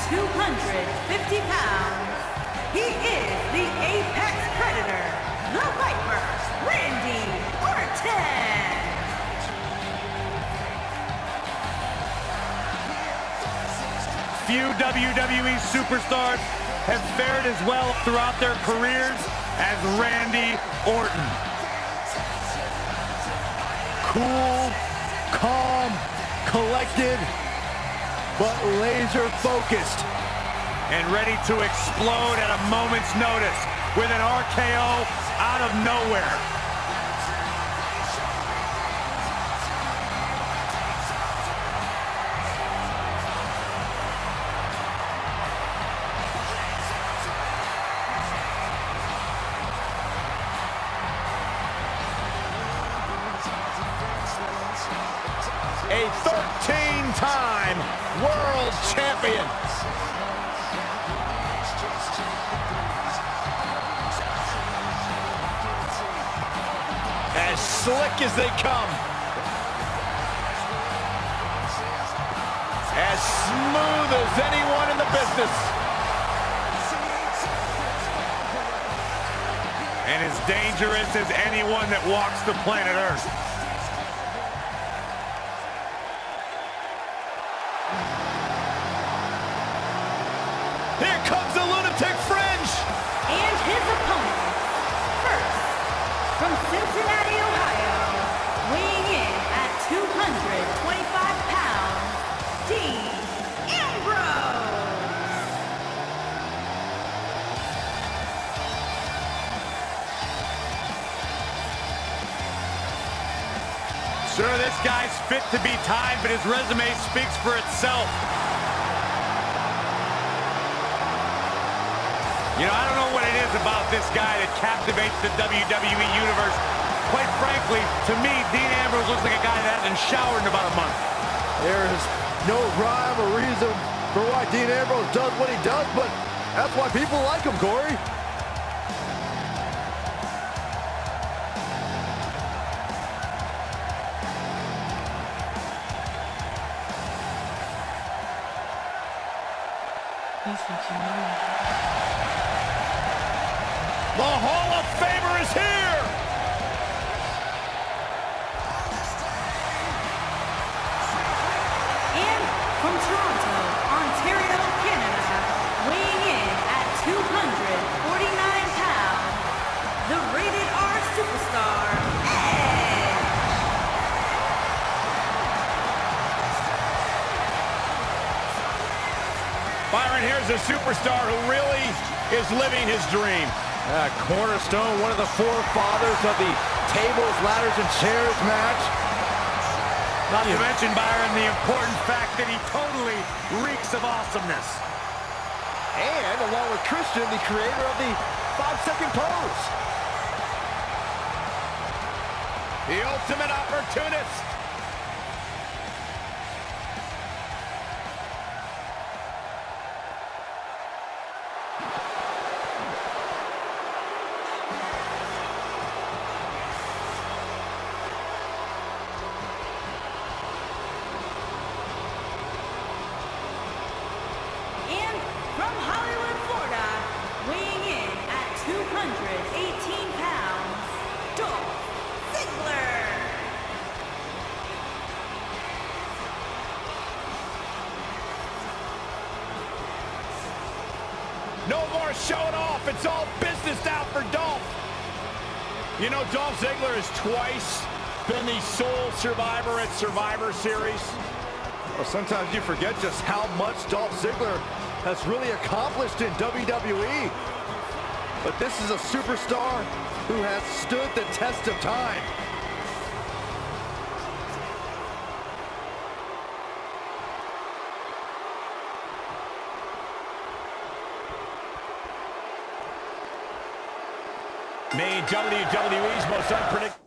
250 pounds, he is the Apex Predator, the Viper, Randy Orton. Few WWE superstars have fared as well throughout their careers as Randy Orton. Cool, calm, collected, but laser focused. And ready to explode at a moment's notice with an RKO out of nowhere. A 13-time world champion. As slick as they come. As smooth as anyone in the business. And as dangerous as anyone that walks the planet Earth. Here comes the lunatic fringe. And his opponent, first, from Cincinnati, Ohio, weighing in at 225 pounds, Dean Ambrose. Sure, this guy's fit to be tied, but his resume speaks for itself. You know, I don't know what it is about this guy that captivates the WWE Universe. Quite frankly, to me, Dean Ambrose looks like a guy that hasn't showered in about a month. There is no rhyme or reason for why Dean Ambrose does what he does, but that's why people like him, Corey. The Hall of Famer is here! And from Toronto, Ontario, Canada, weighing in at 249 pounds, the Rated R Superstar, Edge. Byron, here's a superstar who really is living his dream. Cornerstone, one of the forefathers of the tables, ladders, and chairs match. Not to mention, Byron, the important fact that he totally reeks of awesomeness. And along with Christian, the creator of the 5-second pose. The ultimate opportunist. And from Hollywood, Florida, weighing in at 218 pounds, Dolph Ziggler. No more showing off. It's all business now for Dolph. You know, Dolph Ziggler has twice been the sole survivor at Survivor Series. Well, sometimes you forget just how much Dolph Ziggler has really accomplished in WWE. But this is a superstar who has stood the test of time. Made WWE's most unpredictable.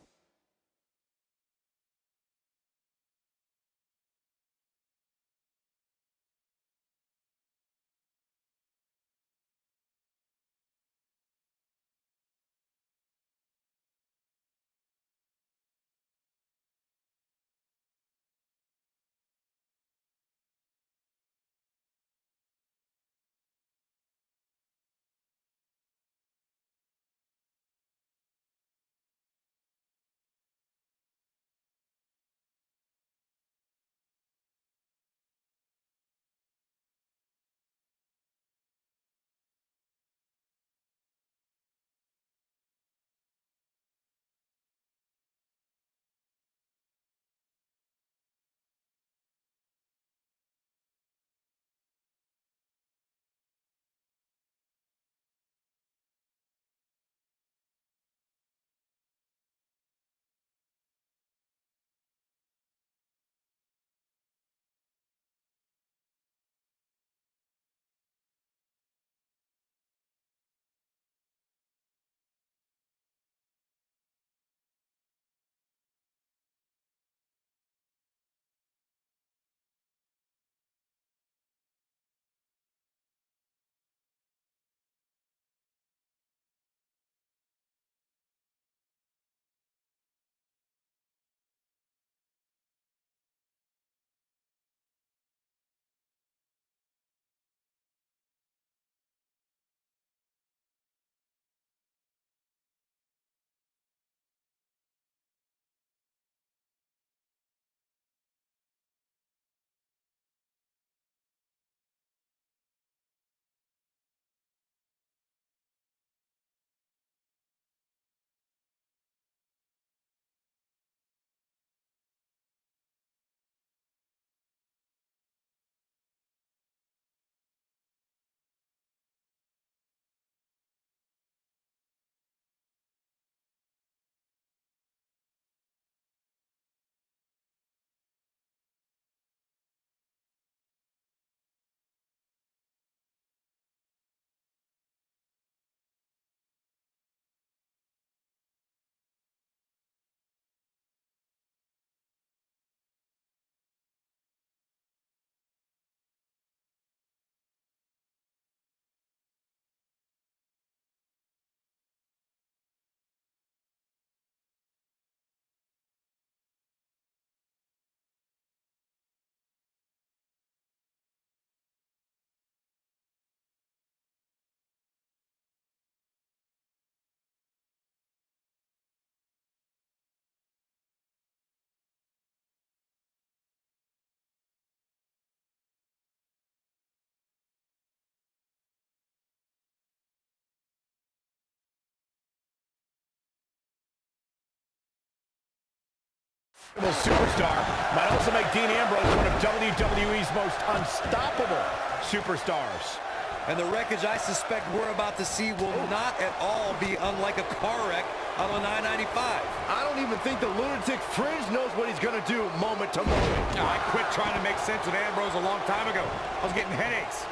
Superstar might also make Dean Ambrose one of WWE's most unstoppable superstars. And the wreckage I suspect we're about to see will not at all be unlike a car wreck on the 995. I don't even think the lunatic Fringe knows what he's going to do moment to moment. I quit trying to make sense with Ambrose a long time ago. I was getting headaches.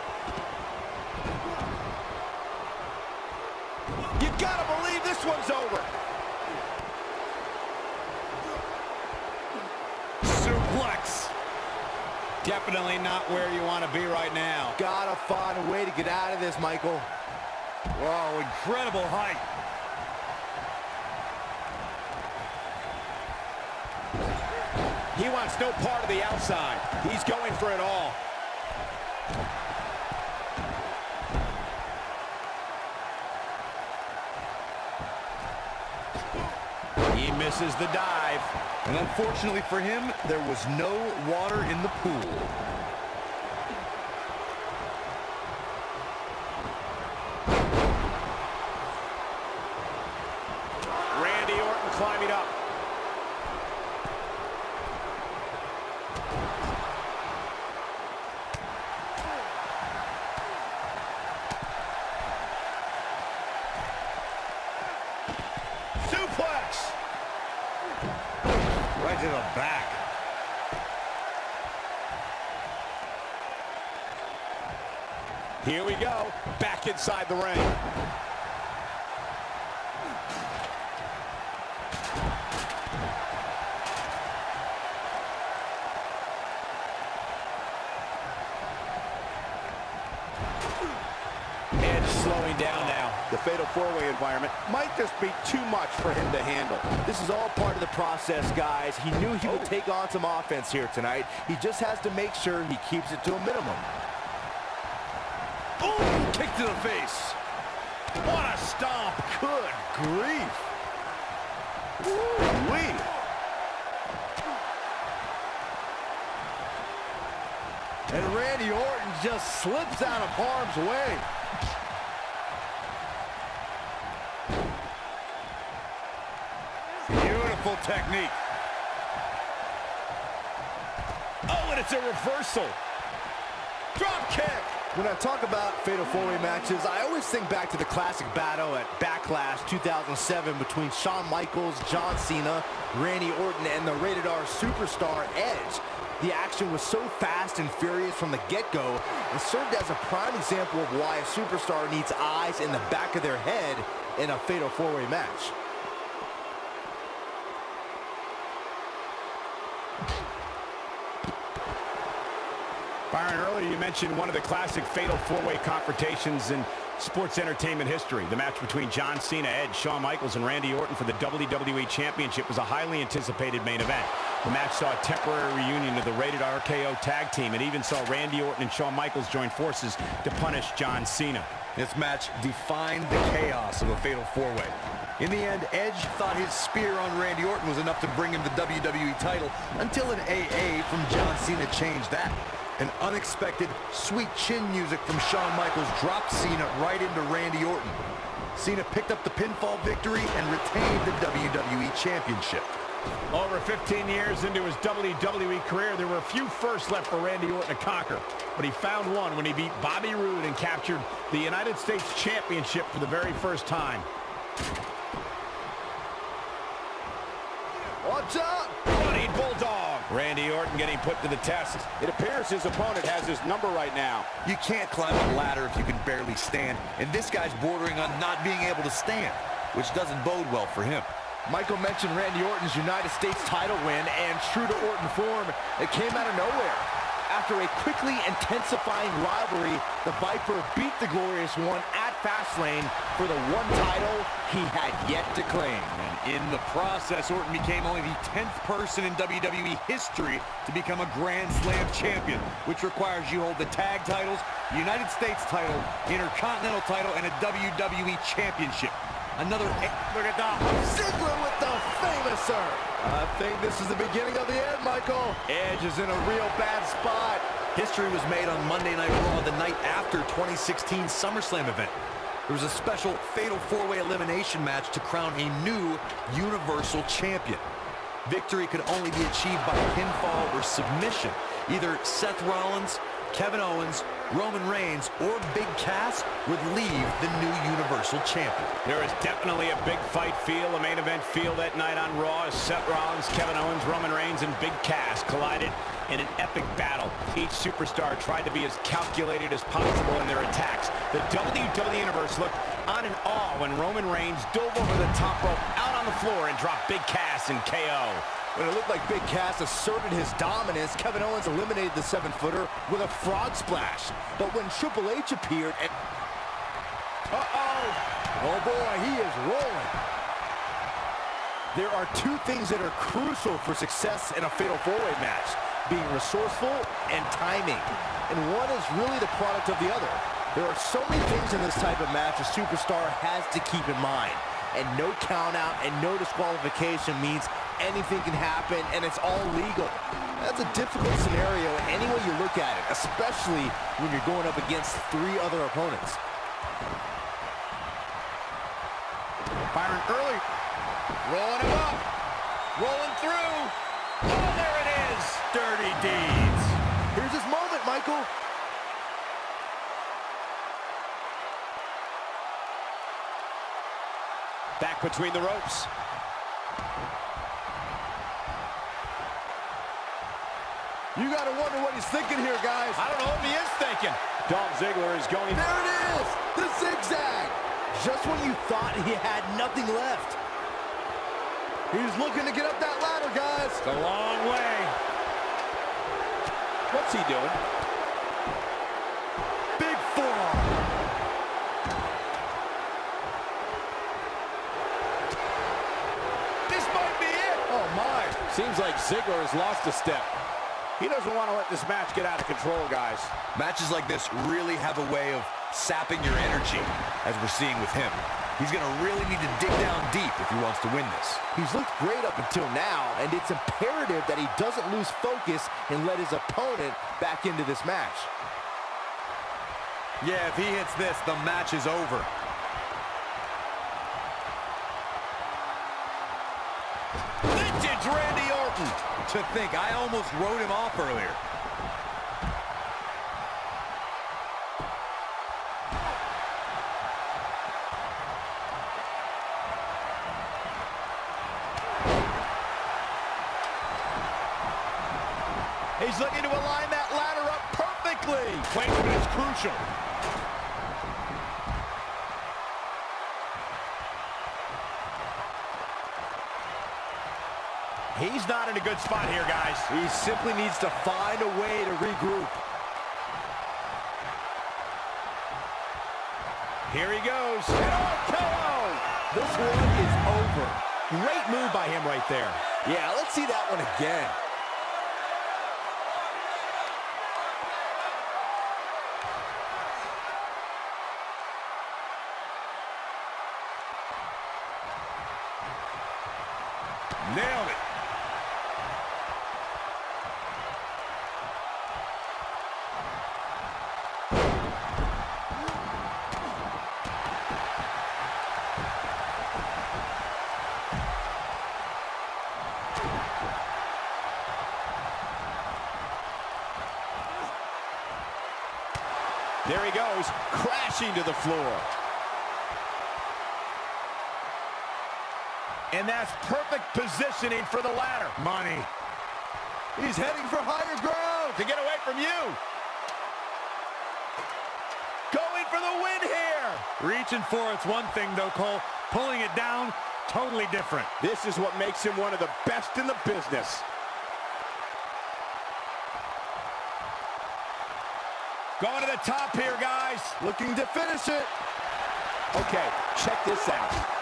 You gotta believe this one's over. Suplex. Definitely not where you want to be right now. Gotta find a way to get out of this, Michael. Whoa, incredible height. He wants no part of the outside. He's going for it all. He misses the dive. And unfortunately for him, there was no water in the pool. Randy Orton climbing up. Suplex! Right to the back. Here we go, back inside the ring. Edge slowing down now. The fatal four-way environment might just be too much for him to handle. This is all part of the process, guys. He knew he would take on some offense here tonight. He just has to make sure he keeps it to a minimum. Oh, kick to the face. What a stomp. Good grief. Woo-wee. And Randy Orton just slips out of harm's way. Beautiful technique. Oh, and it's a reversal. Drop kick. When I talk about fatal four-way matches, I always think back to the classic battle at Backlash 2007 between Shawn Michaels, John Cena, Randy Orton, and the rated R superstar Edge. The action was so fast and furious from the get-go and served as a prime example of why a superstar needs eyes in the back of their head in a fatal four-way match. Byron, earlier you mentioned one of the classic fatal four-way confrontations in sports entertainment history. The match between John Cena, Edge, Shawn Michaels, and Randy Orton for the WWE Championship was a highly anticipated main event. The match saw a temporary reunion of the rated RKO tag team and even saw Randy Orton and Shawn Michaels join forces to punish John Cena. This match defined the chaos of a fatal four-way. In the end, Edge thought his spear on Randy Orton was enough to bring him the WWE title until an AA from John Cena changed that. An unexpected sweet chin music from Shawn Michaels dropped Cena right into Randy Orton. Cena picked up the pinfall victory and retained the WWE Championship. Over 15 years into his WWE career, there were a few firsts left for Randy Orton to conquer, but he found one when he beat Bobby Roode and captured the United States Championship for the very first time. Watch out! Running Bulldog! Randy Orton getting put to the test. It appears his opponent has his number right now. You can't climb a ladder if you can barely stand, and this guy's bordering on not being able to stand, which doesn't bode well for him. Michael mentioned Randy Orton's United States title win, and true to Orton form, it came out of nowhere. After a quickly intensifying rivalry, the Viper beat the Glorious One at Fastlane for the one title he had yet to claim. And in the process, Orton became only the 10th person in WWE history to become a Grand Slam champion, which requires you hold the tag titles, the United States title, Intercontinental title, and a WWE championship. Another, look at that. Ziggler with the famouser. I think this is the beginning of the end, Michael. Edge is in a real bad spot. History was made on Monday Night Raw the night after 2016 SummerSlam event. There was a special fatal four-way elimination match to crown a new Universal Champion. Victory could only be achieved by pinfall or submission. Either Seth Rollins, Kevin Owens, Roman Reigns, or Big Cass would leave the new Universal Champion. There is definitely a big fight feel, a main event feel that night on Raw as Seth Rollins, Kevin Owens, Roman Reigns, and Big Cass collided in an epic battle. Each superstar tried to be as calculated as possible in their attacks. The WWE Universe looked on in awe when Roman Reigns dove over the top rope out on the floor and dropped Big Cass in KO. When it looked like Big Cass asserted his dominance, Kevin Owens eliminated the 7-footer with a frog splash. But when Triple H appeared and... Oh boy, he is rolling. There are two things that are crucial for success in a fatal four-way match: being resourceful and timing. And one is really the product of the other. There are so many things in this type of match a superstar has to keep in mind. And no count-out and no disqualification means anything can happen, and it's all legal. That's a difficult scenario any way you look at it, especially when you're going up against 3 other opponents. Byron early, rolling him up, rolling through. Oh, there it is. Dirty deeds. Here's his moment, Michael. Back between the ropes. You gotta wonder what he's thinking here, guys. I don't know what he is thinking. Dolph Ziggler is going... There it is! The zigzag! Just when you thought he had nothing left. He's looking to get up that ladder, guys. It's a long way. What's he doing? Big forearm. This might be it. Oh, my. Seems like Ziggler has lost a step. He doesn't want to let this match get out of control, guys. Matches like this really have a way of sapping your energy, as we're seeing with him. He's going to really need to dig down deep if he wants to win this. He's looked great up until now, and it's imperative that he doesn't lose focus and let his opponent back into this match. Yeah, if he hits this, the match is over. Vintage Randy Orton. To think, I almost wrote him off earlier. He's looking to align that ladder up perfectly. Placement is crucial. He's not in a good spot here, guys. He simply needs to find a way to regroup. Here he goes. And RKO! This one is over. Great move by him right there. Yeah, let's see that one again. Nailed it. There he goes, crashing to the floor. And that's perfect positioning for the ladder. Money. He's heading for higher ground. To get away from you. Going for the win here. Reaching for it's one thing, though, Cole. Pulling it down, totally different. This is what makes him one of the best in the business. Going to the top here, guys. Looking to finish it. Okay, check this out.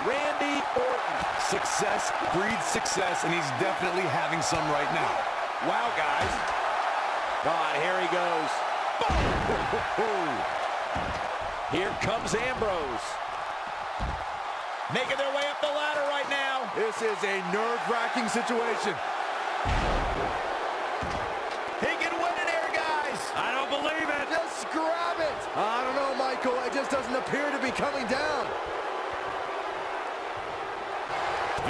Randy Orton. Success breeds success, and he's definitely having some right now. Wow, guys. God, here he goes. Boom. Here comes Ambrose. Making their way up the ladder right now. This is a nerve-wracking situation. He can win it here, guys. I don't believe it. Just grab it. I don't know, Michael. It just doesn't appear to be coming down.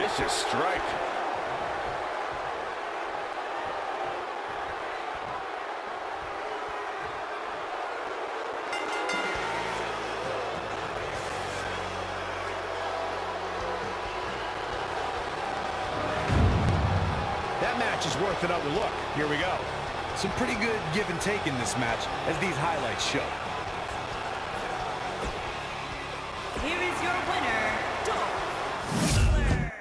vicious strike. That match is worth another look. Here we go. Some pretty good give and take in this match, as these highlights show. Here is your winner, Dolph Ziggler.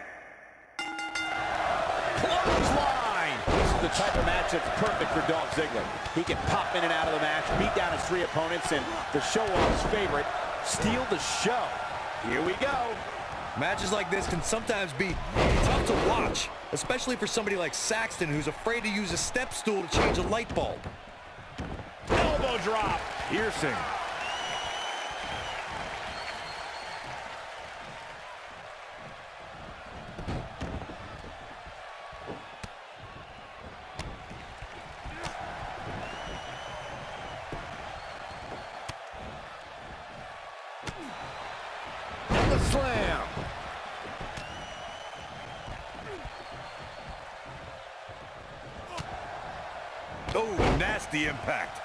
Clothesline! This is the type of match that's perfect for Dolph Ziggler. He can pop in and out of the match, beat down his 3 opponents, and the show-off's favorite, steal the show. Here we go. Matches like this can sometimes be tough to watch, especially for somebody like Saxton, who's afraid to use a step stool to change a light bulb. Elbow drop. Piercing. And the slam. Oh, nasty impact.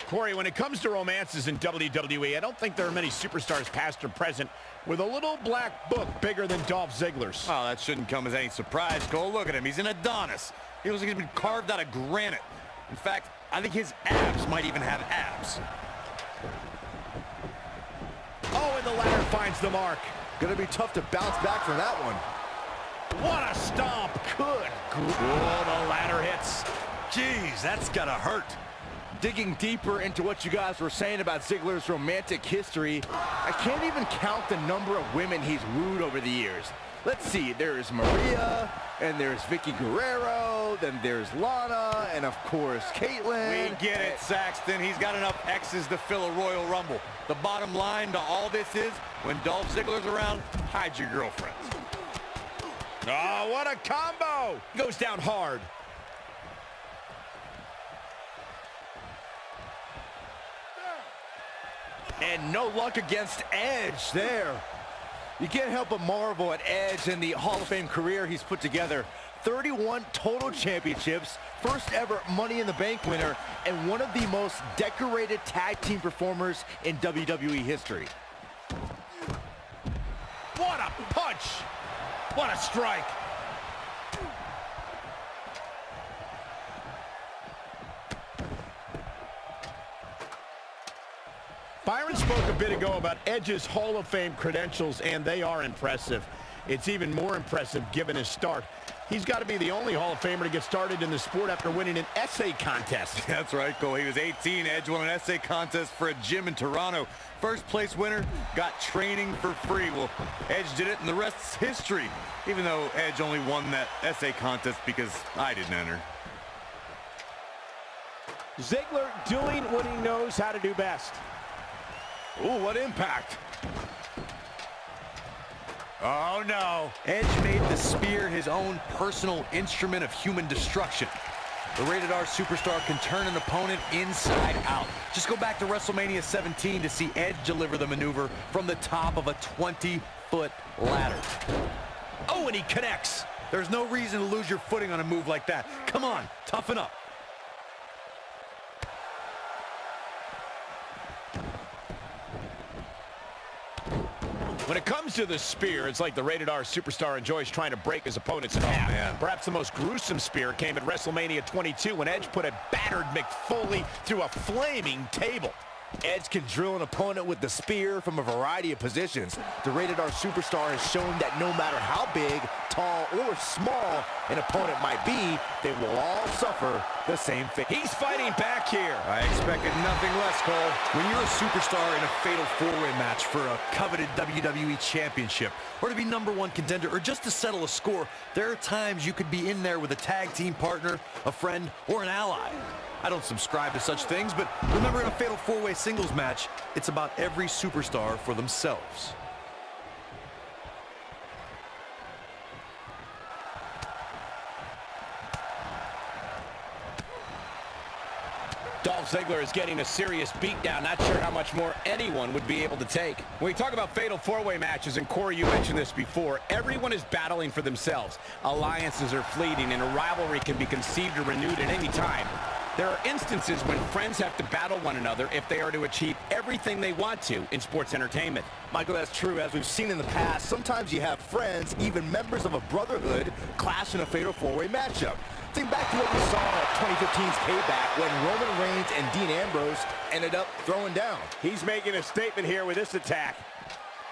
Corey, when it comes to romances in WWE, I don't think there are many superstars past or present with a little black book bigger than Dolph Ziggler's. Oh, that shouldn't come as any surprise, Cole. Look at him. He's an Adonis. He looks like he's been carved out of granite. In fact, I think his abs might even have abs. Oh, and the ladder finds the mark. Gonna be tough to bounce back from that one. What a stomp. Good. Oh, the ladder hits. Jeez, that's gotta hurt. Digging deeper into what you guys were saying about Ziggler's romantic history, I can't even count the number of women he's wooed over the years. Let's see, there's Maria, and there's Vicky Guerrero, then there's Lana, and of course, Caitlyn. We get it, Saxton. He's got enough X's to fill a Royal Rumble. The bottom line to all this is, when Dolph Ziggler's around, hide your girlfriends. Oh, what a combo. Goes down hard. And no luck against Edge there. You can't help but marvel at Edge and the Hall of Fame career he's put together. 31 total championships, first ever Money in the Bank winner, and one of the most decorated tag team performers in WWE history. What a punch. What a strike. Byron spoke a bit ago about Edge's Hall of Fame credentials, and they are impressive. It's even more impressive given his start. He's got to be the only Hall of Famer to get started in the sport after winning an essay contest. That's right, Cole. He was 18. Edge won an essay contest for a gym in Toronto. First place winner got training for free. Well, Edge did it, and the rest's history, even though Edge only won that essay contest because I didn't enter. Ziggler doing what he knows how to do best. Ooh, what impact. Oh, no. Edge made the spear his own personal instrument of human destruction. The Rated R superstar can turn an opponent inside out. Just go back to WrestleMania 17 to see Edge deliver the maneuver from the top of a 20-foot ladder. Oh, and he connects. There's no reason to lose your footing on a move like that. Come on, toughen up. When it comes to the spear, it's like the Rated R superstar enjoys trying to break his opponents in half. Man. Perhaps the most gruesome spear came at WrestleMania 22 when Edge put a battered Mick Foley through a flaming table. Edge can drill an opponent with the spear from a variety of positions. The Rated R superstar has shown that no matter how big, tall, or small an opponent might be, they will all suffer the same fate. He's fighting back here. I expected nothing less, Cole. When you're a superstar in a fatal four-way match for a coveted WWE championship, or to be #1 contender, or just to settle a score, there are times you could be in there with a tag team partner, a friend, or an ally. I don't subscribe to such things, but remember, in a fatal four-way singles match, it's about every superstar for themselves. Ziggler is getting a serious beatdown. Not sure how much more anyone would be able to take. When we talk about fatal four-way matches, and Corey, you mentioned this before, everyone is battling for themselves. Alliances are fleeting, and a rivalry can be conceived or renewed at any time. There are instances when friends have to battle one another if they are to achieve everything they want to in sports entertainment. Michael, that's true. As we've seen in the past, sometimes you have friends, even members of a brotherhood, clash in a fatal four-way matchup. Think back to what we saw at 2015's Payback when Roman Reigns and Dean Ambrose ended up throwing down. He's making a statement here with this attack.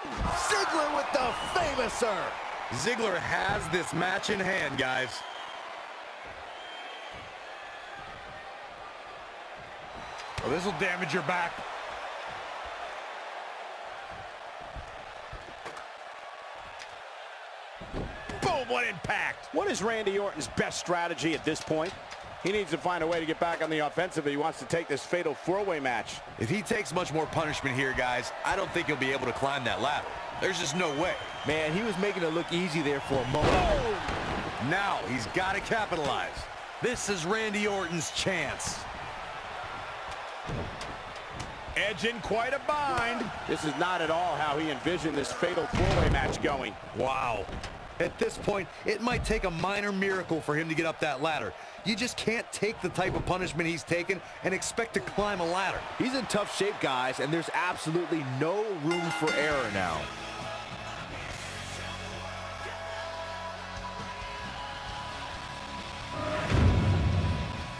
Ziggler with the famouser. Ziggler has this match in hand, guys. Oh, this will damage your back. Boom, what impact! What is Randy Orton's best strategy at this point? He needs to find a way to get back on the offensive if he wants to take this fatal four-way match. If he takes much more punishment here, guys, I don't think he'll be able to climb that ladder. There's just no way. Man, he was making it look easy there for a moment. Oh! Now he's got to capitalize. This is Randy Orton's chance. Edge in quite a bind. This is not at all how he envisioned this fatal four-way match going. Wow. At this point, it might take a minor miracle for him to get up that ladder. You just can't take the type of punishment he's taken and expect to climb a ladder. He's in tough shape, guys, and there's absolutely no room for error now.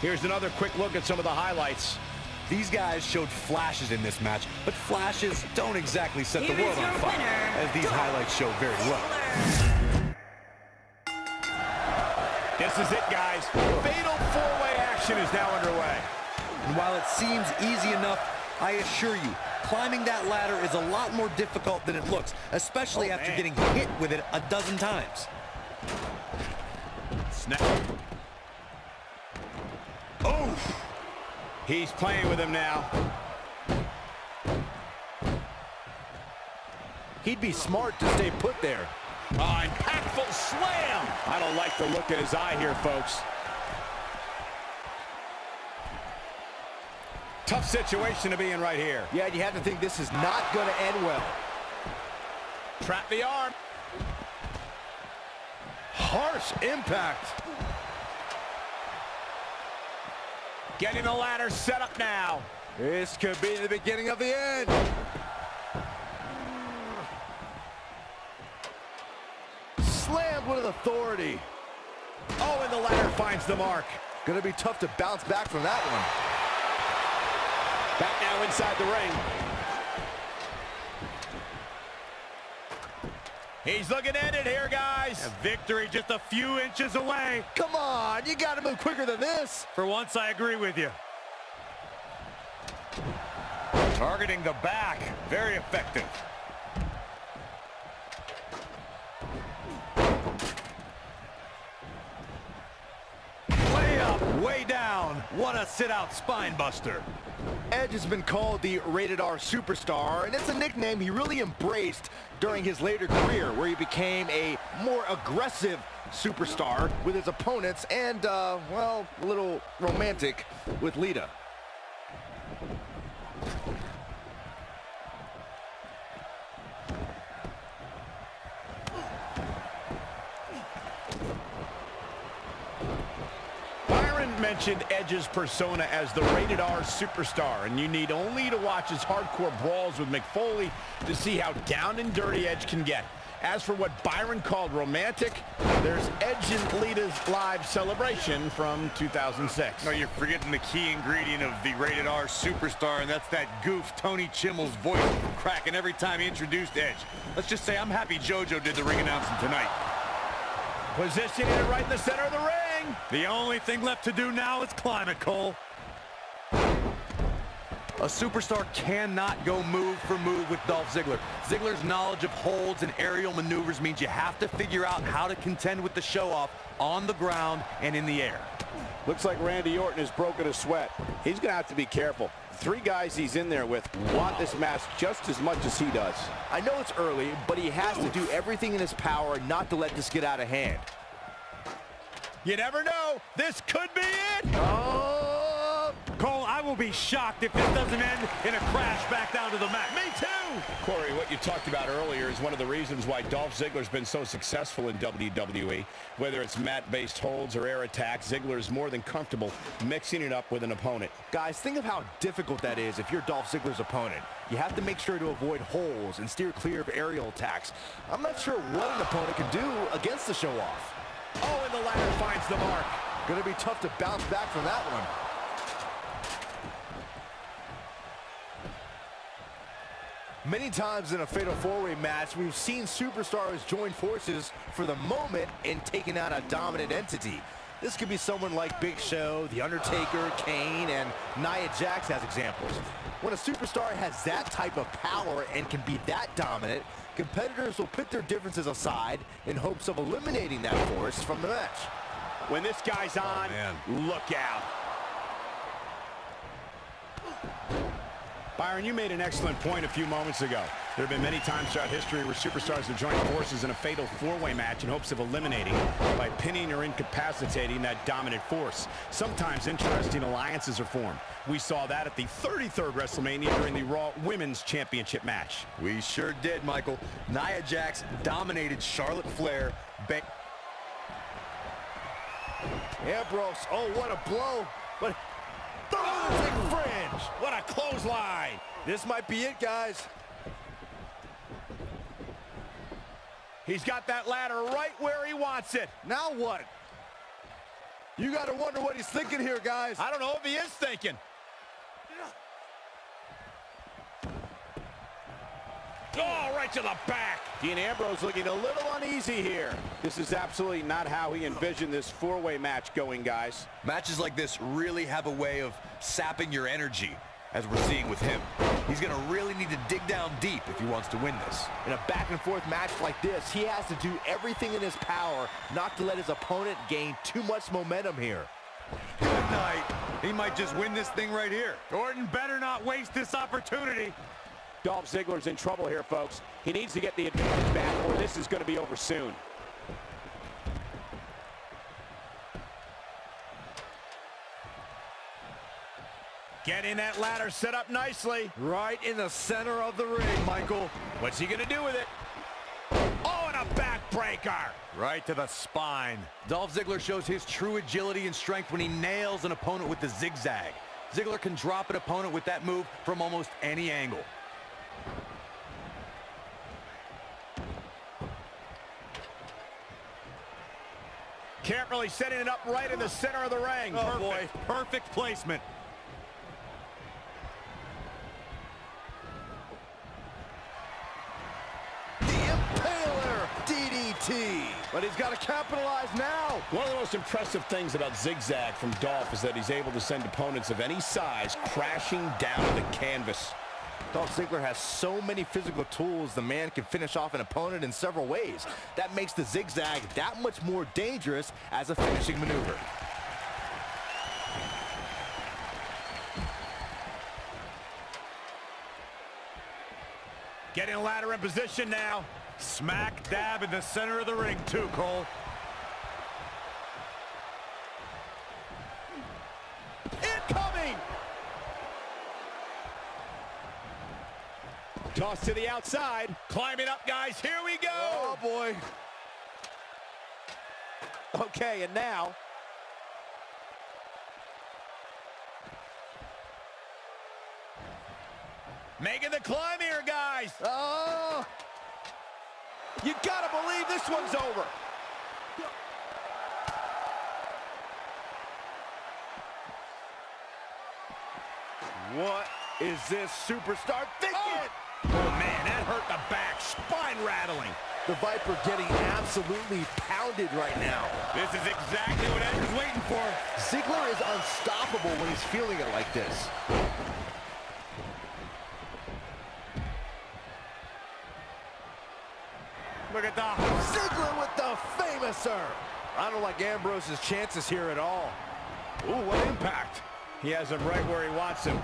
Here's another quick look at some of the highlights. These guys showed flashes in this match, but flashes don't exactly set the world on fire, as these highlights show very well. This is it, guys. Fatal four-way action is now underway. And while it seems easy enough, I assure you, climbing that ladder is a lot more difficult than it looks, especially after getting hit with it a dozen times. Snap. Oh! He's playing with him now. He'd be smart to stay put there. Oh, impactful slam! I don't like the look in his eye here, folks. Tough situation to be in right here. Yeah, you have to think this is not going to end well. Trap the arm. Harsh impact. Getting the ladder set up now. This could be the beginning of the end. Slammed with authority. Oh, and the ladder finds the mark. Gonna be tough to bounce back from that one. Back now inside the ring. He's looking at it here, guys. A victory just a few inches away. Come on, you gotta move quicker than this. For once, I agree with you. Targeting the back. Very effective. Way up, way down. What a sit-out spine buster. Edge has been called the Rated R Superstar, and it's a nickname he really embraced during his later career, where he became a more aggressive superstar with his opponents and, well, a little romantic with Lita. Mentioned Edge's persona as the Rated R Superstar, and you need only to watch his hardcore brawls with McFoley to see how down and dirty Edge can get. As for what Byron called romantic, there's Edge and Lita's live celebration from 2006. No, you're forgetting the key ingredient of the Rated R Superstar, and that's that goof Tony Chimmel's voice cracking every time he introduced Edge. Let's just say I'm happy JoJo did the ring announcing tonight. Positioning it right in the center of the ring. The only thing left to do now is climb it, Cole. A superstar cannot go move for move with Dolph Ziggler. Ziggler's knowledge of holds and aerial maneuvers means you have to figure out how to contend with the show-off on the ground and in the air. Looks like Randy Orton has broken a sweat. He's going to have to be careful. Three guys he's in there with want this match just as much as he does. I know it's early, but he has to do everything in his power not to let this get out of hand. You never know. This could be it. Oh! Cole, I will be shocked if this doesn't end in a crash back down to the mat. Me too! Corey, what you talked about earlier is one of the reasons why Dolph Ziggler's been so successful in WWE. Whether it's mat-based holds or air attacks, Ziggler is more than comfortable mixing it up with an opponent. Guys, think of how difficult that is if you're Dolph Ziggler's opponent. You have to make sure to avoid holes and steer clear of aerial attacks. I'm not sure what an opponent can do against the show-off. Oh, and the ladder finds the mark. Gonna be tough to bounce back from that one. Many times in a fatal four-way match, we've seen superstars join forces for the moment in taking out a dominant entity. This could be someone like Big Show, The Undertaker, Kane, and Nia Jax as examples. When a superstar has that type of power and can be that dominant, competitors will put their differences aside in hopes of eliminating that force from the match. When this guy's on, look out. Byron, you made an excellent point a few moments ago. There have been many times throughout history where superstars have joined forces in a fatal four-way match in hopes of eliminating by pinning or incapacitating that dominant force. Sometimes interesting alliances are formed. We saw that at the 33rd WrestleMania during the Raw Women's Championship match. We sure did, Michael. Nia Jax dominated Charlotte Flair. Ambrose, oh, what a blow. But fringe. What a clothesline. This might be it, guys. He's got that ladder right where he wants it. Now what? You got to wonder what he's thinking here, guys. I don't know if he is thinking. Oh, right to the back. Dean Ambrose looking a little uneasy here. This is absolutely not how he envisioned this four-way match going, guys. Matches like this really have a way of sapping your energy, as we're seeing with him. He's going to really need to dig down deep if he wants to win this. In a back-and-forth match like this, he has to do everything in his power not to let his opponent gain too much momentum here. Good night. He might just win this thing right here. Orton better not waste this opportunity. Dolph Ziggler's in trouble here, folks. He needs to get the advantage back or this is going to be over soon. Getting that ladder set up nicely. Right in the center of the ring, Michael. What's he going to do with it? Oh, and a backbreaker. Right to the spine. Dolph Ziggler shows his true agility and strength when he nails an opponent with the zigzag. Ziggler can drop an opponent with that move from almost any angle. Can't really setting it up right in the center of the ring. Oh, boy. Perfect placement. The Impaler DDT. But he's got to capitalize now. One of the most impressive things about Zigzag from Dolph is that he's able to send opponents of any size crashing down to the canvas. Dolph Ziggler has so many physical tools, the man can finish off an opponent in several ways. That makes the zigzag that much more dangerous as a finishing maneuver. Getting a ladder in position now. Smack dab in the center of the ring, too, Cole. Incoming! Toss to the outside. Climbing up, guys. Here we go. Oh, boy. Okay, and now. Making the climb here, guys. Oh! You gotta believe this one's over. What is this superstar thinking? Oh, man, that hurt the back. Spine rattling. The Viper getting absolutely pounded right now. This is exactly what Edge was waiting for. Ziggler is unstoppable when he's feeling it like this. Look at the... Ziggler with the famouser. I don't like Ambrose's chances here at all. Ooh, what impact. He has him right where he wants him.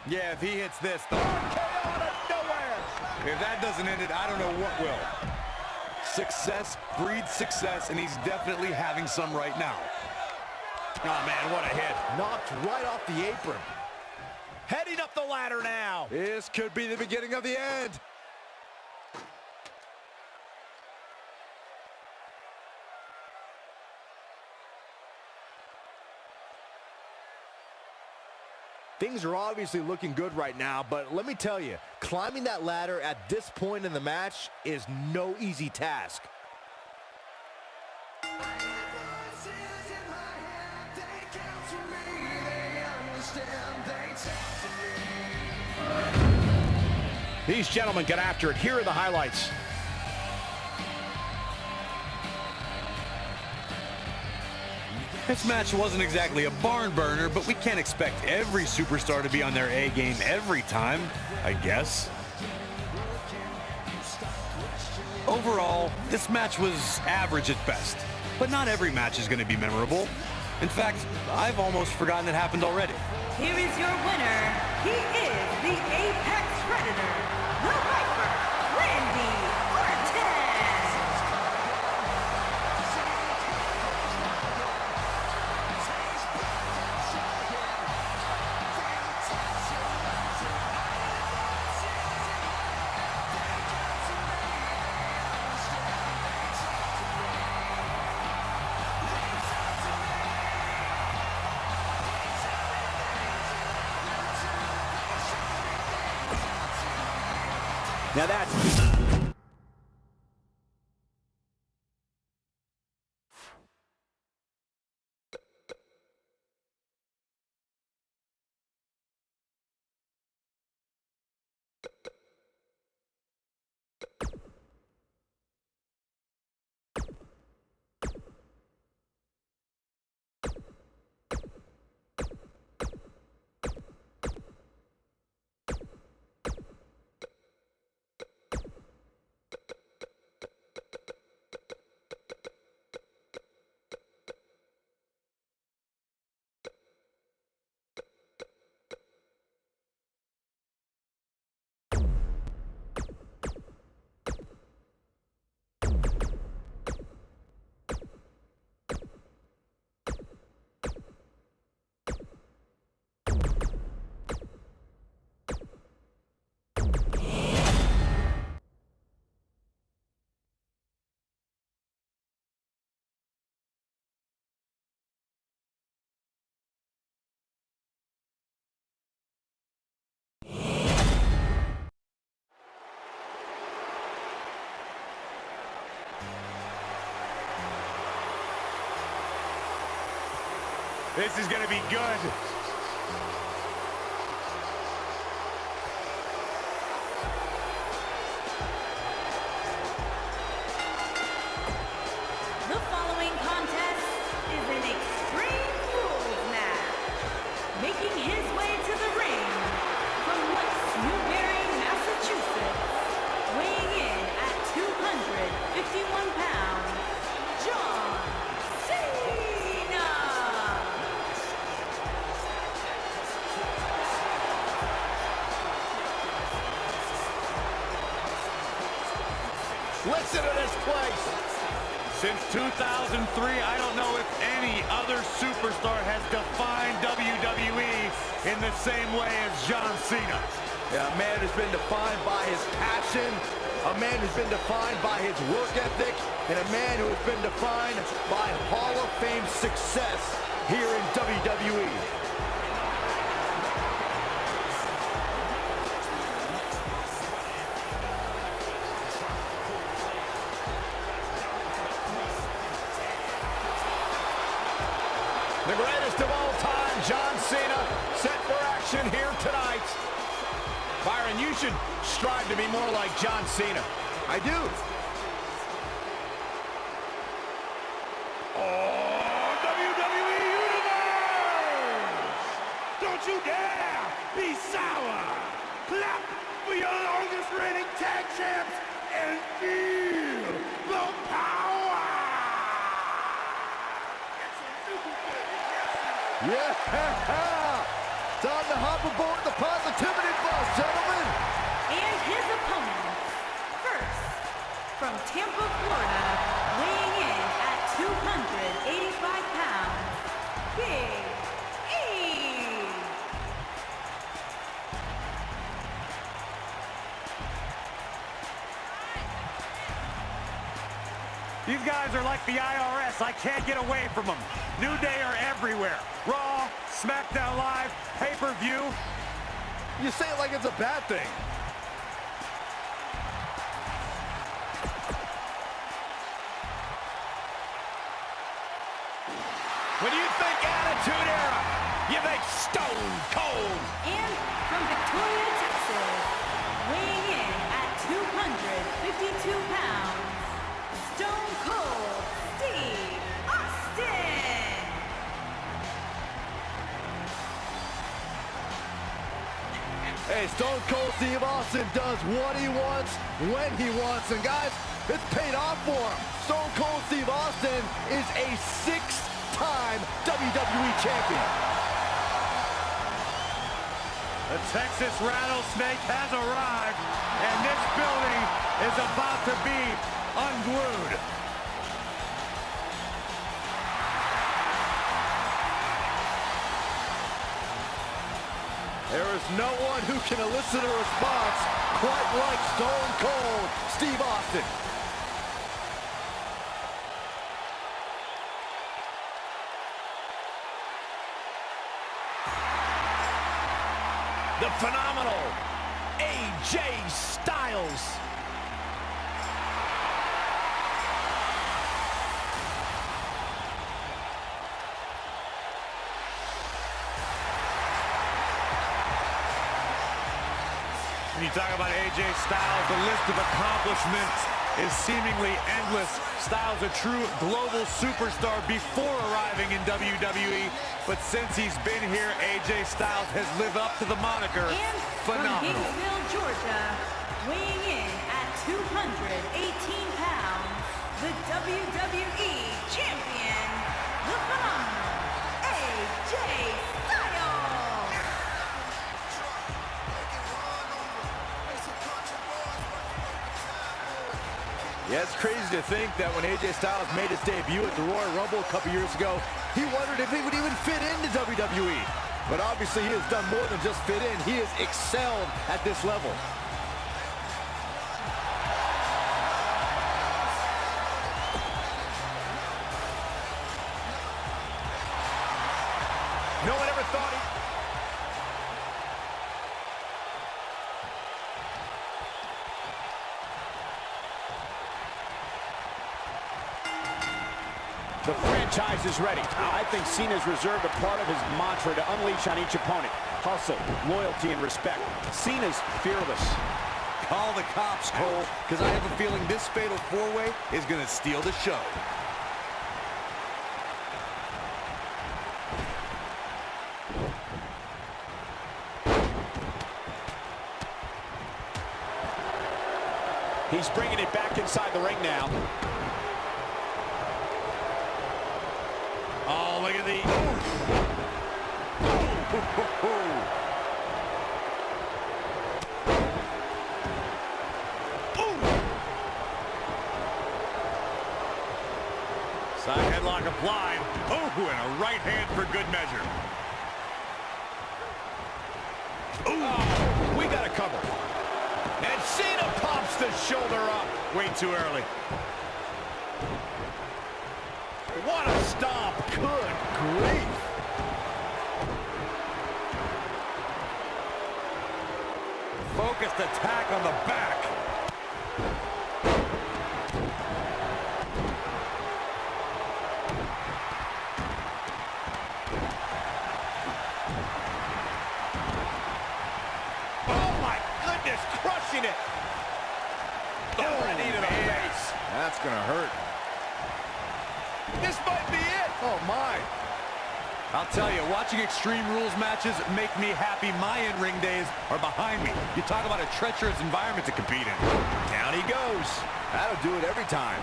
Yeah, if he hits this, KO out of nowhere. if that doesn't end it, I don't know what will. Success breeds success, and he's definitely having some right now. Oh, man, what a hit. Knocked right off the apron. Heading up the ladder now. This could be the beginning of the end. Things are obviously looking good right now, but let me tell you, climbing that ladder at this point in the match is no easy task. These gentlemen get after it. Here are the highlights. This match wasn't exactly a barn burner, but we can't expect every superstar to be on their A game every time, I guess. Overall, this match was average at best, but not every match is going to be memorable. In fact, I've almost forgotten it happened already. Here is your winner. He is the Apex Predator, the Viper, Randy Orton. Now that's... This is going to be good. The following contest is an Extreme Rules match. Making his way to the ring from West Newbury, Massachusetts, weighing in at 251 pounds, John Cena. Listen to this place. Since 2003, I don't know if any other superstar has defined WWE in the same way as John Cena. Yeah, a man who's been defined by his passion, a man who's been defined by his work ethic, and a man who has been defined by Hall of Fame success here in WWE. The greatest of all time, John Cena, set for action here tonight. Byron, you should strive to be more like John Cena. I do. Oh, WWE Universe! Don't you dare be sour! Clap for your longest reigning tag champs and feel the power! Yeah! Time to hop aboard the positivity bus, gentlemen! And his opponent, first, from Tampa, Florida, weighing in at 285 pounds, Big E. These guys are like the IRS. I can't get away from them. New Day are everywhere. Raw, SmackDown Live, pay-per-view. You say it like it's a bad thing. When you think Attitude Era, you think Stone Cold. And from Victoria, Texas, weighing in at 252 pounds, Stone Cold Steve Austin. Hey, Stone Cold Steve Austin does what he wants, when he wants, and guys, it's paid off for him. Stone Cold Steve Austin is a six-time WWE champion. The Texas Rattlesnake has arrived, and this building is about to be unglued. There is no one who can elicit a response quite like Stone Cold Steve Austin. The phenomenal AJ Styles. When you talk about AJ Styles, the list of accomplishments is seemingly endless. Styles, a true global superstar before arriving in WWE, but since he's been here, AJ Styles has lived up to the moniker. And from Phenomenal. Gainesville, Georgia, weighing in at 218 pounds, the WWE Champion, the phenomenal AJ Styles. Yeah, it's crazy to think that when AJ Styles made his debut at the Royal Rumble a couple years ago, he wondered if he would even fit into WWE. But obviously he has done more than just fit in. He has excelled at this level. No one ever thought he... The franchise is ready. I think Cena's reserved a part of his mantra to unleash on each opponent. Hustle, loyalty, and respect. Cena's fearless. Call the cops, Cole, because I have a feeling this fatal four-way is going to steal the show. He's bringing it back inside the ring now. Oh, look at the... Side headlock applied. Oh, and a right hand for good measure. Oh, we got a cover. And Cena pops the shoulder up. Way too early. What a stomp. Good grief. Focused attack on the back. Oh, my goodness, crushing it. Oh, knee to the face. That's going to hurt. This might be it. Oh, my. I'll tell you, watching Extreme Rules matches make me happy. My in-ring days are behind me. You talk about a treacherous environment to compete in. Down he goes. That'll do it every time.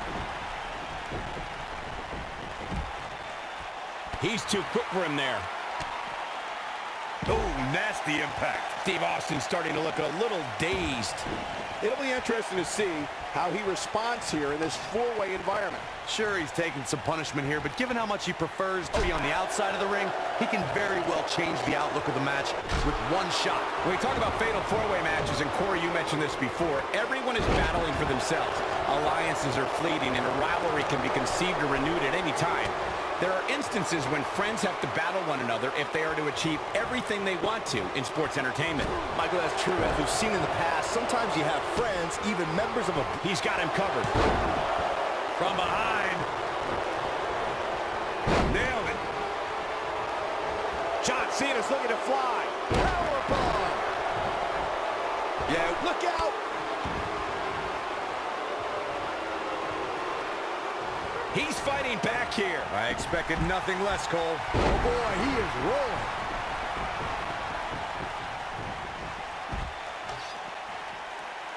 He's too quick for him there. Oh, nasty impact. Steve Austin starting to look a little dazed. It'll be interesting to see how he responds here in this four-way environment. Sure, he's taking some punishment here, but given how much he prefers to be on the outside of the ring, he can very well change the outlook of the match with one shot. When we talk about fatal four-way matches, and Corey, you mentioned this before, everyone is battling for themselves. Alliances are fleeting, and a rivalry can be conceived or renewed at any time. There are instances when friends have to battle one another if they are to achieve everything they want to in sports entertainment. Michael, that's true. As we've seen in the past, sometimes you have friends, even members of a... He's got him covered. From behind. Nailed it. John Cena's looking to fly. Powerbomb. Yeah, look out. He's fighting back here. I expected nothing less, Cole. Oh, boy, he is rolling.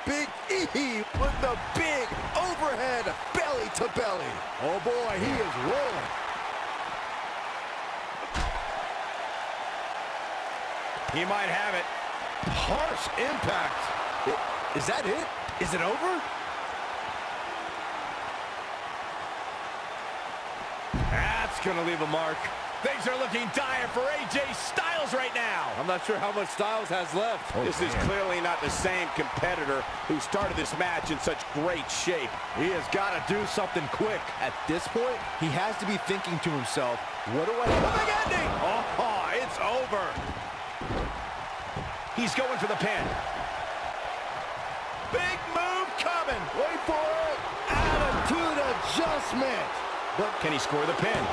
Big E with the big overhead belly to belly. Oh, boy, he is rolling. He might have it. Harsh impact. Is that it? Is it over? That's going to leave a mark. Things are looking dire for AJ Styles right now. I'm not sure how much Styles has left. This is clearly not the same competitor who started this match in such great shape. He has got to do something quick. At this point, he has to be thinking to himself, what do I do? Big ending! Oh, it's over. He's going for the pin. Big move coming. Wait for it. Attitude adjustment. But can he score the pin?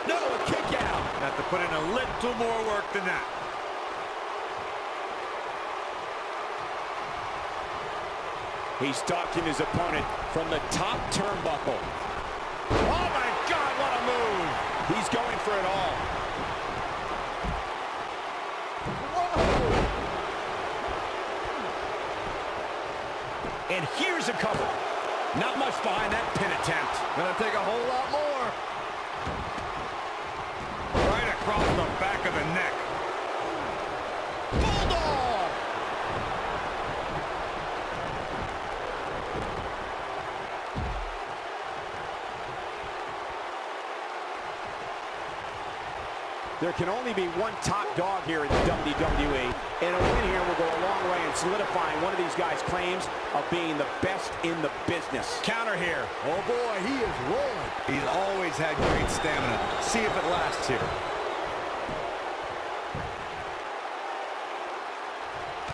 No, a kick out. Have to put in a little more work than that. He's stalking his opponent from the top turnbuckle. Oh my God, what a move. He's going for it all. Whoa. And here's a cover. Not much behind that pin attempt. Gonna take a whole lot more. Right across the back of the neck. Bulldog! There can only be one top dog here in the WWE, and a win here will go a long way in solidifying one of these guys' claims of being the best in the business. Counter here. Oh boy, he is rolling. He's always had great stamina. See if it lasts here.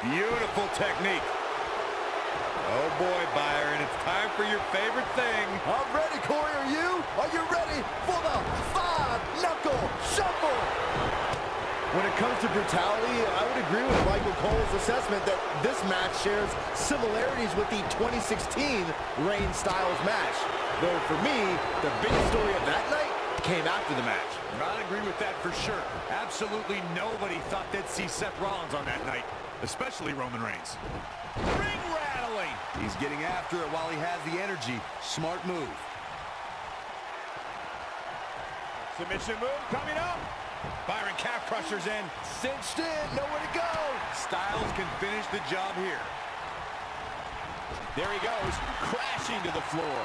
Beautiful technique. Oh boy, Byron, it's time for your favorite thing. I'm ready, Corey. Are you? Are you ready for the five-knuckle shuffle? When it comes to brutality, I would agree with Michael Cole's assessment that this match shares similarities with the 2016 Reigns Styles match. Though for me, the big story of that night came after the match. I'd agree with that for sure. Absolutely nobody thought they'd see Seth Rollins on that night, especially Roman Reigns. Ring rattling. He's getting after it while he has the energy. Smart move. Submission move coming up. Byron calf crushers in. Cinched in, nowhere to go. Styles can finish the job here. There he goes, crashing to the floor.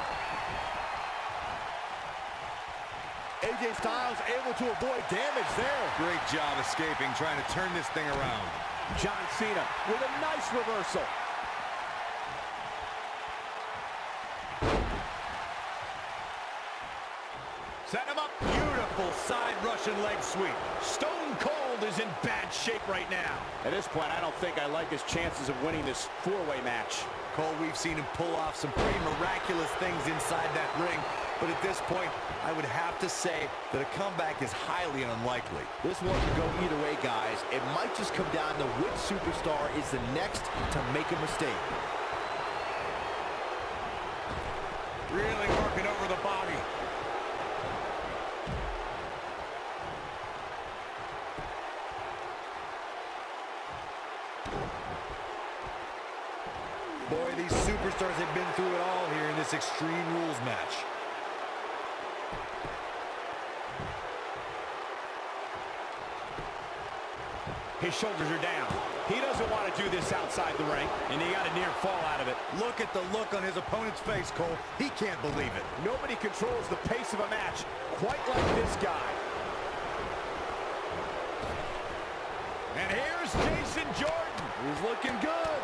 AJ Styles able to avoid damage there. Great job escaping, trying to turn this thing around. John Cena with a nice reversal. Set him up. Beautiful side Russian leg sweep. Stone Cold is in bad shape right now. At this point, I don't think I like his chances of winning this four-way match. Cole, we've seen him pull off some pretty miraculous things inside that ring, but at this point, I would have to say that a comeback is highly unlikely. This one could go either way, guys. It might just come down to which superstar is the next to make a mistake. Really working over the body. Boy, these superstars have been through it all here in this Extreme Rules match. His shoulders are down. He doesn't want to do this outside the ring, and he got a near fall out of it. Look at the look on his opponent's face, Cole. He can't believe it. Nobody controls the pace of a match quite like this guy. And here's Jason Jordan. He's looking good.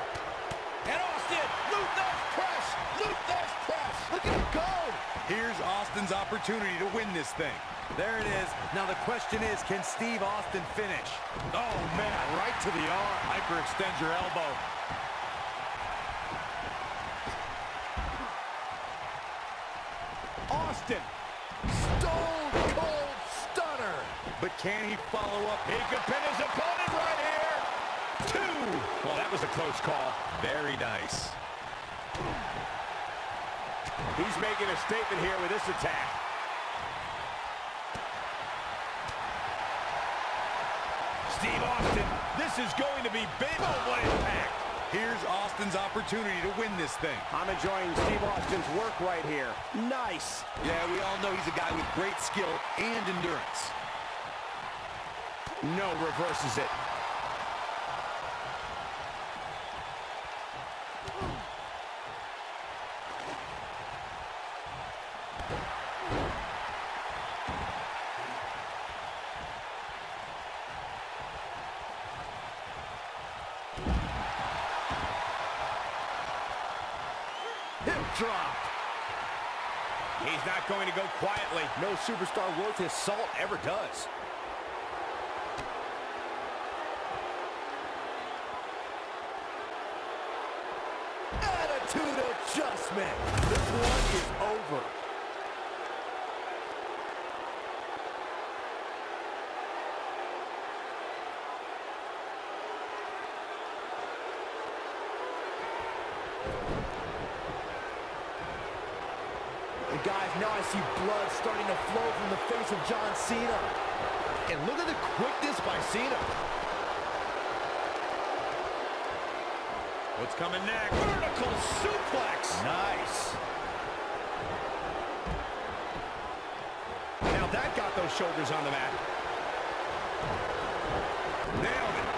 And Austin, Luther's press, Luther's press. Look at him go. Here's Austin's opportunity to win this thing. There it is. Now the question is, can Steve Austin finish? Oh, man, right to the arm. Hyperextend your elbow. Austin, stone cold stunner. But can he follow up? He could pin his opponent right here. 2. Well, that was a close call. Very nice. He's making a statement here with this attack. Steve Austin, this is going to be big. Oh, what impact. Here's Austin's opportunity to win this thing. I'm enjoying Steve Austin's work right here. Nice. Yeah, we all know he's a guy with great skill and endurance. No, reverses it. Hip drop. He's not going to go quietly. No superstar worth his salt ever does. Attitude adjustment. This one is over. And guys, now I see blood starting to flow from the face of John Cena. And look at the quickness by Cena. What's coming next? Vertical suplex. Nice. Now that got those shoulders on the mat. Nailed it.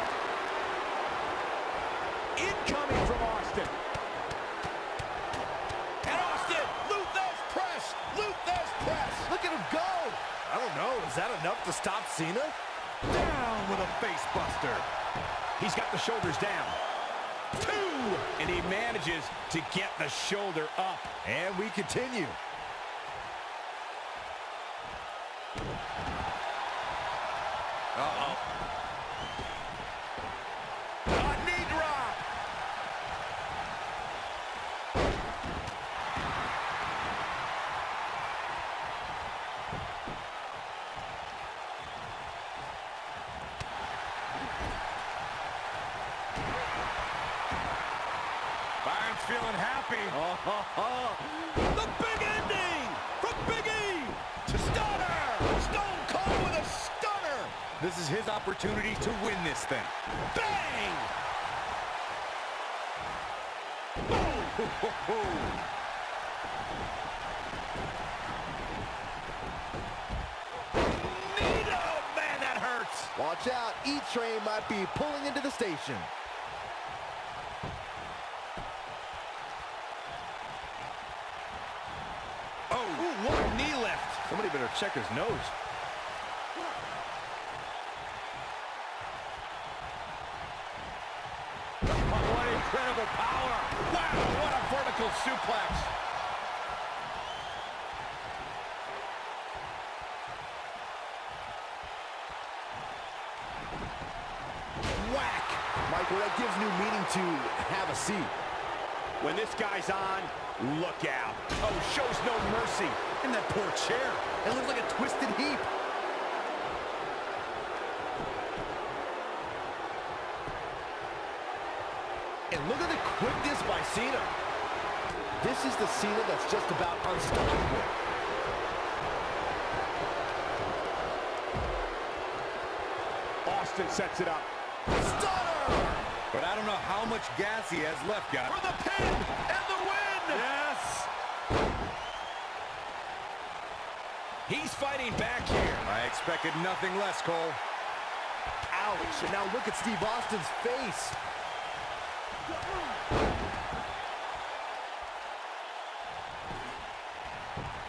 Incoming from Austin. And Austin, Luther's press, Luther's press. Look at him go. I don't know. Is that enough to stop Cena? Down with a face buster. He's got the shoulders down. 2. And he manages to get the shoulder up. And we continue. Uh-oh. A knee drop. Byron's feeling happy. The big ending from Big E to Stunner. Stone Cold with a stunner. This is his opportunity to win this thing. Bang! Nito! Man, that hurts. Watch out. E-Train might be pulling into the station. Oh, ooh, what a knee lift. Somebody better check his nose. What incredible power. Wow, what a vertical suplex. Whack. Michael, that gives new meaning to have a seat. When this guy's on, look out. Oh, shows no mercy. And that poor chair. It looks like a twisted heap. And look at the quickness by Cena. This is the Cena that's just about unstoppable. Austin sets it up. Stunner! But I don't know how much gas he has left, guys. For the pin and the win! Yes! He's fighting back here. I expected nothing less, Cole. Ouch. And now look at Steve Austin's face.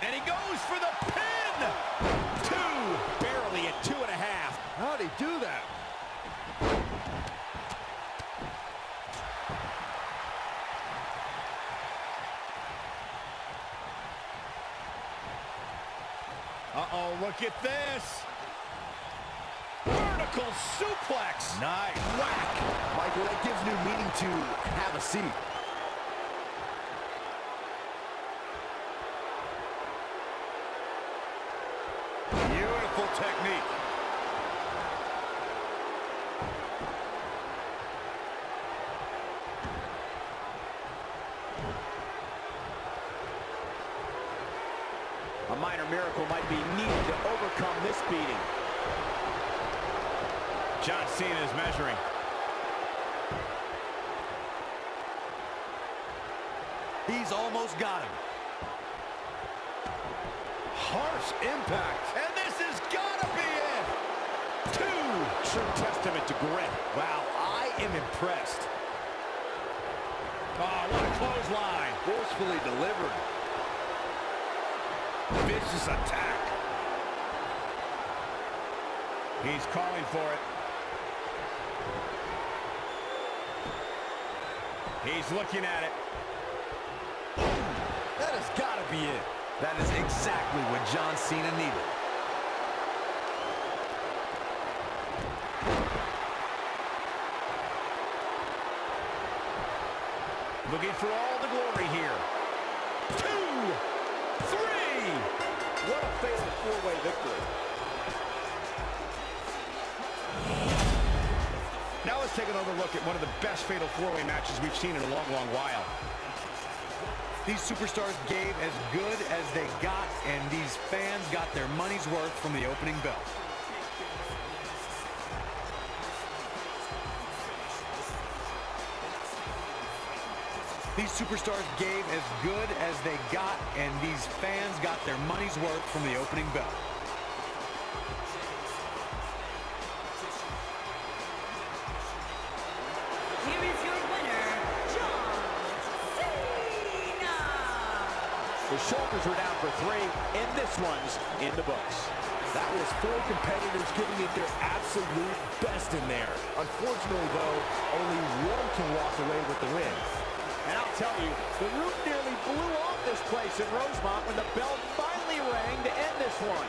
And he goes for the pin! 2, barely at 2.5. How'd he do that? Uh-oh, look at this. Vertical suplex. Nice. Whack. Michael, that gives new meaning to have a seat. Beautiful technique. A minor miracle might be needed to overcome this beating. John Cena is measuring. He's almost got him. Harsh impact. And this has got to be it. 2. True testament to grit. Wow, I am impressed. Oh, what a clothesline. Forcefully delivered. Vicious attack. He's calling for it. He's looking at it. That has got to be it. That is exactly what John Cena needed. Looking for all the glory here. 2, 3. What a fatal four-way victory. Now let's take another look at one of the best fatal four-way matches we've seen in a long, long while. These superstars gave as good as they got, and these fans got their money's worth from the opening bell. These superstars gave as good as they got, and these fans got their money's worth from the opening bell. Here is your winner, John Cena. The shoulders were down for 3, and this one's in the books. That was 4 competitors giving it their absolute best in there. Unfortunately, though, only one can walk away with the win. And I'll tell you, the roof nearly blew off this place in Rosemont when the bell finally rang to end this one.